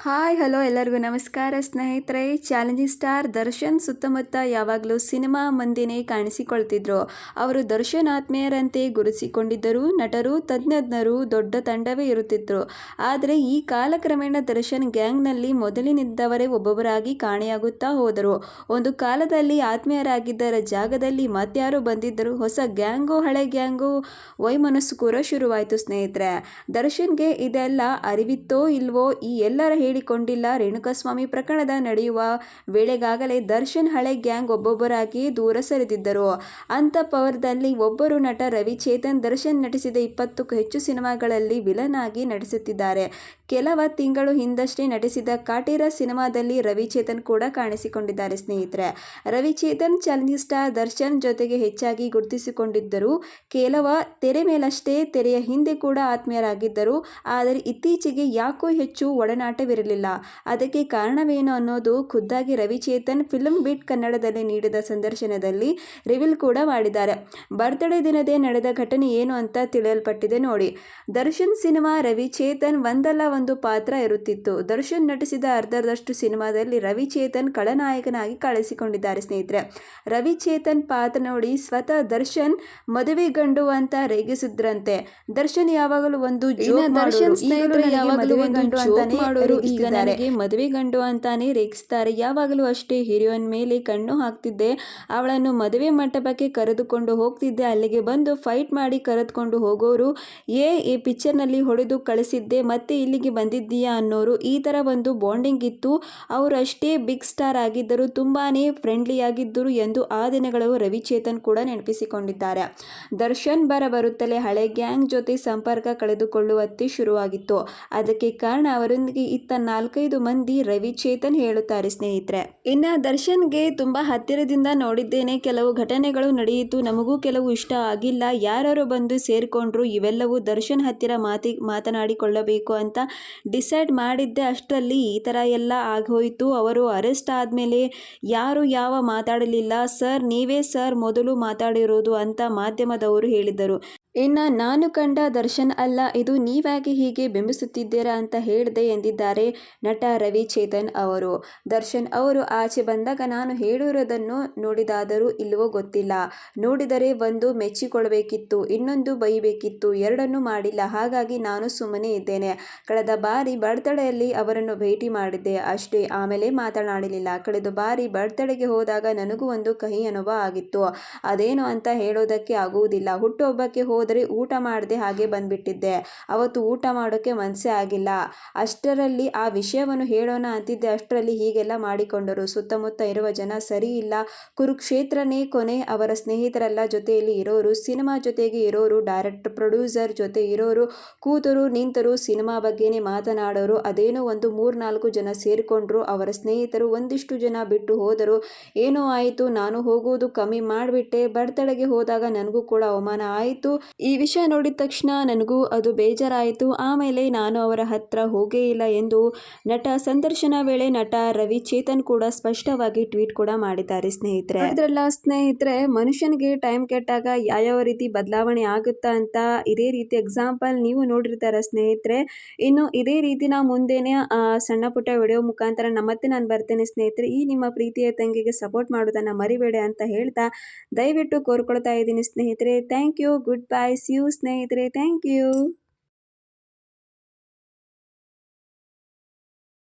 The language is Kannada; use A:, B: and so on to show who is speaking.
A: ಹಾಯ್ ಹಲೋ ಎಲ್ಲರಿಗೂ ನಮಸ್ಕಾರ ಸ್ನೇಹಿತರೆ. ಚಾಲೆಂಜಿಂಗ್ ಸ್ಟಾರ್ ದರ್ಶನ್ ಸುತ್ತಮುತ್ತ ಯಾವಾಗಲೂ ಸಿನಿಮಾ ಮಂದಿನೇ ಕಾಣಿಸಿಕೊಳ್ತಿದ್ರು. ಅವರು ದರ್ಶನ್ ಆತ್ಮೀಯರಂತೆ ಗುರುತಿಸಿಕೊಂಡಿದ್ದರು. ನಟರು, ತಜ್ಞರು, ದೊಡ್ಡ ತಂಡವೇ ಇರುತ್ತಿದ್ರು. ಆದರೆ ಈ ಕಾಲಕ್ರಮೇಣ ದರ್ಶನ್ ಗ್ಯಾಂಗ್ನಲ್ಲಿ ಮೊದಲಿನಿದ್ದವರೇ ಒಬ್ಬೊಬ್ಬರಾಗಿ ಕಾಣೆಯಾಗುತ್ತಾ ಹೋದರು. ಒಂದು ಕಾಲದಲ್ಲಿ ಆತ್ಮೀಯರಾಗಿದ್ದರ ಜಾಗದಲ್ಲಿ ಮತ್ಯಾರೋ ಬಂದಿದ್ದರು. ಹೊಸ ಗ್ಯಾಂಗು, ಹಳೆ ಗ್ಯಾಂಗು ವೈಮನಸ್ಸು ಕೂಡ ಶುರುವಾಯಿತು ಸ್ನೇಹಿತರೆ. ದರ್ಶನ್ಗೆ ಇದೆಲ್ಲ ಅರಿವಿತ್ತೋ ಇಲ್ವೋ ಈ ಎಲ್ಲರ ಹೇಳಿಕೊಂಡಿಲ್ಲ. ರೇಣುಕಾಸ್ವಾಮಿ ಪ್ರಕರಣದ ನಡೆಯುವ ವೇಳೆಗಾಗಲೇ ದರ್ಶನ್ ಹಳೆ ಗ್ಯಾಂಗ್ ಒಬ್ಬೊಬ್ಬರಾಗಿ ದೂರ ಸರಿದಿದ್ದರು. ಅಂತಪವರದಲ್ಲಿ ಒಬ್ಬರು ನಟ ರವಿಚೇತನ್. ದರ್ಶನ್ ನಟಿಸಿದ 20ಕ್ಕೂ ಹೆಚ್ಚು ಸಿನಿಮಾಗಳಲ್ಲಿ ವಿಲನ್ ಆಗಿ ನಟಿಸುತ್ತಿದ್ದಾರೆ. ಕೆಲವ ತಿಂಗಳು ಹಿಂದಷ್ಟೇ ನಟಿಸಿದ ಕಾಟೇರ ಸಿನಿಮಾದಲ್ಲಿ ರವಿಚೇತನ್ ಕೂಡ ಕಾಣಿಸಿಕೊಂಡಿದ್ದಾರೆ ಸ್ನೇಹಿತರೆ. ರವಿಚೇತನ್ ಚಾಲೆಂಜಿಂಗ್ ಸ್ಟಾರ್ ದರ್ಶನ್ ಜೊತೆಗೆ ಹೆಚ್ಚಾಗಿ ಗುರುತಿಸಿಕೊಂಡಿದ್ದರು. ಕೆಲವ ತೆರೆ ಮೇಲಷ್ಟೇ, ತೆರೆಯ ಹಿಂದೆ ಕೂಡ ಆತ್ಮೀಯರಾಗಿದ್ದರು. ಆದರೆ ಇತ್ತೀಚೆಗೆ ಯಾಕೋ ಹೆಚ್ಚು ಒಡನಾಟವಿರಲಿಲ್ಲ. ಅದಕ್ಕೆ ಕಾರಣವೇನು ಅನ್ನೋದು ಖುದ್ದಾಗಿ ರವಿಚೇತನ್ ಫಿಲ್ಮ್ ಬೀಟ್ ಕನ್ನಡದಲ್ಲಿ ನೀಡಿದ ಸಂದರ್ಶನದಲ್ಲಿ ರಿವೀಲ್ ಕೂಡ ಮಾಡಿದ್ದಾರೆ. ಬರ್ತ್ಡೇ ದಿನದೇ ನಡೆದ ಘಟನೆ ಏನು ಅಂತ ತಿಳಿಯಲ್ಪಟ್ಟಿದೆ ನೋಡಿ. ದರ್ಶನ್ ಸಿನಿಮಾ ರವಿಚೇತನ್ ಒಂದಲ್ಲ ಒಂದು ಪಾತ್ರ ಇರುತ್ತಿತ್ತು. ದರ್ಶನ್ ನಟಿಸಿದ ಅರ್ಧದಷ್ಟು ಸಿನಿಮಾದಲ್ಲಿ ರವಿಚೇತನ್ ಖಳನಾಯಕನಾಗಿ ಕಾಣಿಸಿಕೊಂಡಿದ್ದಾರೆ ಸ್ನೇಹಿತರೆ. ರವಿಚೇತನ್ ಪಾತ್ರ ನೋಡಿ ಸ್ವತಃ ದರ್ಶನ್ ಮದುವೆ ಗಂಡು ಅಂತ ರೇಗಿಸಿದ್ರಂತೆ. ದರ್ಶನ್ ಯಾವಾಗಲೂ ಒಂದು ಈಗ ನನಗೆ ಮದುವೆ ಗಂಡು ಅಂತಾನೆ ರೇಗಿಸ್ತಾರೆ. ಯಾವಾಗಲೂ ಅಷ್ಟೇ ಹೀರೋಯಿನ್ ಮೇಲೆ ಕಣ್ಣು ಹಾಕ್ತಿದ್ದೆ, ಅವಳನ್ನು ಮದುವೆ ಮಂಟಪಕ್ಕೆ ಕರೆದುಕೊಂಡು ಹೋಗ್ತಿದ್ದೆ, ಅಲ್ಲಿಗೆ ಬಂದು ಫೈಟ್ ಮಾಡಿ ಕರೆದುಕೊಂಡು ಹೋಗೋರು, ಈ ಪಿಕ್ಚರ್ನಲ್ಲಿ ಹೊಡೆದು ಕಳಿಸಿದ್ದೆ, ಮತ್ತೆ ಇಲ್ಲಿಗೆ ಬಂದಿದ್ದೀಯಾ ಅನ್ನೋರು. ಈ ಥರ ಒಂದು ಬಾಂಡಿಂಗ್ ಇತ್ತು. ಅವರು ಅಷ್ಟೇ ಬಿಗ್ ಸ್ಟಾರ್ ಆಗಿದ್ದರು, ತುಂಬಾನೇ ಫ್ರೆಂಡ್ಲಿ ಆಗಿದ್ದರು ಎಂದು ಆ ದಿನಗಳು ರವಿಚೇತನ್ ಕೂಡ ನೆನಪಿಸಿಕೊಂಡಿದ್ದಾರೆ. ದರ್ಶನ್ ಬರುತ್ತಲೇ ಹಳೆ ಗ್ಯಾಂಗ್ ಜೊತೆ ಸಂಪರ್ಕ ಕಳೆದುಕೊಳ್ಳುವಂತೆ ಶುರುವಾಗಿತ್ತು. ಅದಕ್ಕೆ ಕಾರಣ ಅವರೊಂದಿಗೆ ಇತ್ತ 4-5 ಮಂದಿ ರವಿಚೇತನ್ ಹೇಳುತ್ತಾರೆ ಸ್ನೇಹಿತರೆ. ಇನ್ನ ದರ್ಶನ್ಗೆ ತುಂಬಾ ಹತ್ತಿರದಿಂದ ನೋಡಿದ್ದೇನೆ. ಕೆಲವು ಘಟನೆಗಳು ನಡೆಯಿತು, ನಮಗೂ ಕೆಲವು ಇಷ್ಟ ಆಗಿಲ್ಲ. ಯಾರು ಬಂದು ಸೇರ್ಕೊಂಡ್ರು, ಇವೆಲ್ಲವೂ ದರ್ಶನ್ ಹತ್ತಿರ ಮಾತನಾಡಿಕೊಳ್ಳಬೇಕು ಅಂತ ಡಿಸೈಡ್ ಮಾಡಿದ್ದೆ. ಅಷ್ಟರಲ್ಲಿ ಈ ಥರ ಎಲ್ಲ ಆಗೋಯ್ತು. ಅವರು ಅರೆಸ್ಟ್ ಆದಮೇಲೆ ಯಾರು ಯಾವ ಮಾತಾಡಲಿಲ್ಲ. ಸರ್ ನೀವೇ ಸರ್ ಮೊದಲು ಮಾತಾಡಿರೋದು ಅಂತ ಮಾಧ್ಯಮದವರು ಹೇಳಿದರು. ಇನ್ನು ನಾನು ಕಂಡ ದರ್ಶನ್ ಅಲ್ಲ ಇದು, ನೀವ್ಯಾಕೆ ಹೀಗೆ ಬಿಂಬಿಸುತ್ತಿದ್ದೀರಾ ಅಂತ ಹೇಳಿದೆ ಎಂದಿದ್ದಾರೆ ನಟ ರವಿಚೇತನ್ ಅವರು. ದರ್ಶನ್ ಅವರು ಆಚೆ ಬಂದಾಗ ನಾನು ಹೇಳಿರೋದನ್ನು ನೋಡಿದಾದರೂ ಇಲ್ಲವೋ ಗೊತ್ತಿಲ್ಲ. ನೋಡಿದರೆ ಒಂದು ಮೆಚ್ಚಿಕೊಳ್ಬೇಕಿತ್ತು, ಇನ್ನೊಂದು ಬೈಬೇಕಿತ್ತು, ಎರಡನ್ನೂ ಮಾಡಿಲ್ಲ. ಹಾಗಾಗಿ ನಾನು ಸುಮ್ಮನೆ ಇದ್ದೇನೆ. ಕಳೆದ ಬಾರಿ ಬರ್ತ್ಡೇಯಲ್ಲಿ ಅವರನ್ನು ಭೇಟಿ ಮಾಡಿದ್ದೆ ಅಷ್ಟೇ, ಆಮೇಲೆ ಮಾತನಾಡಲಿಲ್ಲ. ಕಳೆದ ಬಾರಿ ಬರ್ತ್ಡೇಗೆ ಹೋದಾಗ ನನಗೂ ಒಂದು ಕಹಿ ಅನುಭವ ಆಗಿತ್ತು. ಅದೇನು ಅಂತ ಹೇಳೋದಕ್ಕೆ ಆಗುವುದಿಲ್ಲ. ಹುಟ್ಟುಹಬ್ಬಕ್ಕೆ ಹೋದರೆ ಊಟ ಮಾಡದೆ ಹಾಗೆ ಬಂದ್ಬಿಟ್ಟಿದ್ದೆ. ಅವತ್ತು ಊಟ ಮಾಡೋಕ್ಕೆ ಮನಸ್ಸೇ ಆಗಿಲ್ಲ. ಅಷ್ಟರಲ್ಲಿ ಆ ವಿಷಯವನ್ನು ಹೇಳೋಣ ಅಂತಿದ್ದೆ. ಅಷ್ಟರಲ್ಲಿ ಹೀಗೆಲ್ಲ ಮಾಡಿಕೊಂಡರು. ಸುತ್ತಮುತ್ತ ಇರುವ ಜನ ಸರಿ ಇಲ್ಲ. ಕುರುಕ್ಷೇತ್ರನೇ ಕೊನೆ. ಅವರ ಸ್ನೇಹಿತರೆಲ್ಲ ಜೊತೆಯಲ್ಲಿ ಇರೋರು, ಸಿನಿಮಾ ಜೊತೆಗೆ ಇರೋರು, ಡೈರೆಕ್ಟರ್ ಪ್ರೊಡ್ಯೂಸರ್ ಜೊತೆ ಇರೋರು, ಕೂತರು ನಿಂತರು ಸಿನಿಮಾ ಬಗ್ಗೆನೇ ಮಾತನಾಡೋರು. ಅದೇನೋ ಒಂದು 3-4 ಜನ ಸೇರಿಕೊಂಡ್ರು. ಅವರ ಸ್ನೇಹಿತರು ಒಂದಿಷ್ಟು ಜನ ಬಿಟ್ಟು ಹೋದರು. ಏನೋ ಆಯಿತು, ನಾನು ಹೋಗೋದು ಕಮ್ಮಿ ಮಾಡಿಬಿಟ್ಟೆ. ಬರ್ತ್ಡೇಗೆ ಹೋದಾಗ ನನಗೂ ಕೂಡ ಅವಮಾನ ಆಯಿತು. ಈ ವಿಷಯ ನೋಡಿದ ತಕ್ಷಣ ನನಗೂ ಅದು ಬೇಜಾರಾಯಿತು. ಆಮೇಲೆ ನಾನು ಅವರ ಹತ್ರ ಹೋಗೇ ಇಲ್ಲ ಎಂದು ನಟ ಸಂದರ್ಶನ ವೇಳೆ ನಟ ರವಿಚೇತನ್ ಕೂಡ ಸ್ಪಷ್ಟವಾಗಿ ಟ್ವೀಟ್ ಕೂಡ ಮಾಡಿದ್ದಾರೆ ಸ್ನೇಹಿತರೆ. ಅದರಲ್ಲ ಸ್ನೇಹಿತರೆ, ಮನುಷ್ಯನಿಗೆ ಟೈಮ್ ಕೆಟ್ಟಾಗ ಯಾವ ರೀತಿ ಬದಲಾವಣೆ ಆಗುತ್ತಾ ಅಂತ ಇದೇ ರೀತಿ ಎಕ್ಸಾಂಪಲ್ ನೀವು ನೋಡಿರ್ತಾರೆ ಸ್ನೇಹಿತರೆ. ಇನ್ನು ಇದೇ ರೀತಿ ನಾವು ಮುಂದೆನೇ ಸಣ್ಣ ಪುಟ್ಟ ವಿಡಿಯೋ ಮುಖಾಂತರ ಮತ್ತೆ ನಾನು ಬರ್ತೇನೆ ಸ್ನೇಹಿತರೆ. ಈ ನಿಮ್ಮ ಪ್ರೀತಿಯ ತಂಗಿಗೆ ಸಪೋರ್ಟ್ ಮಾಡೋದನ್ನು ಮರಿಬೇಡಿ ಅಂತ ಹೇಳ್ತಾ ದಯವಿಟ್ಟು ಕೋರ್ಕೊಳ್ತಾ ಇದ್ದೀನಿ ಸ್ನೇಹಿತರೆ. Thank you, good bye, see you ಸ್ನೇಹಿತರೆ. Thank you.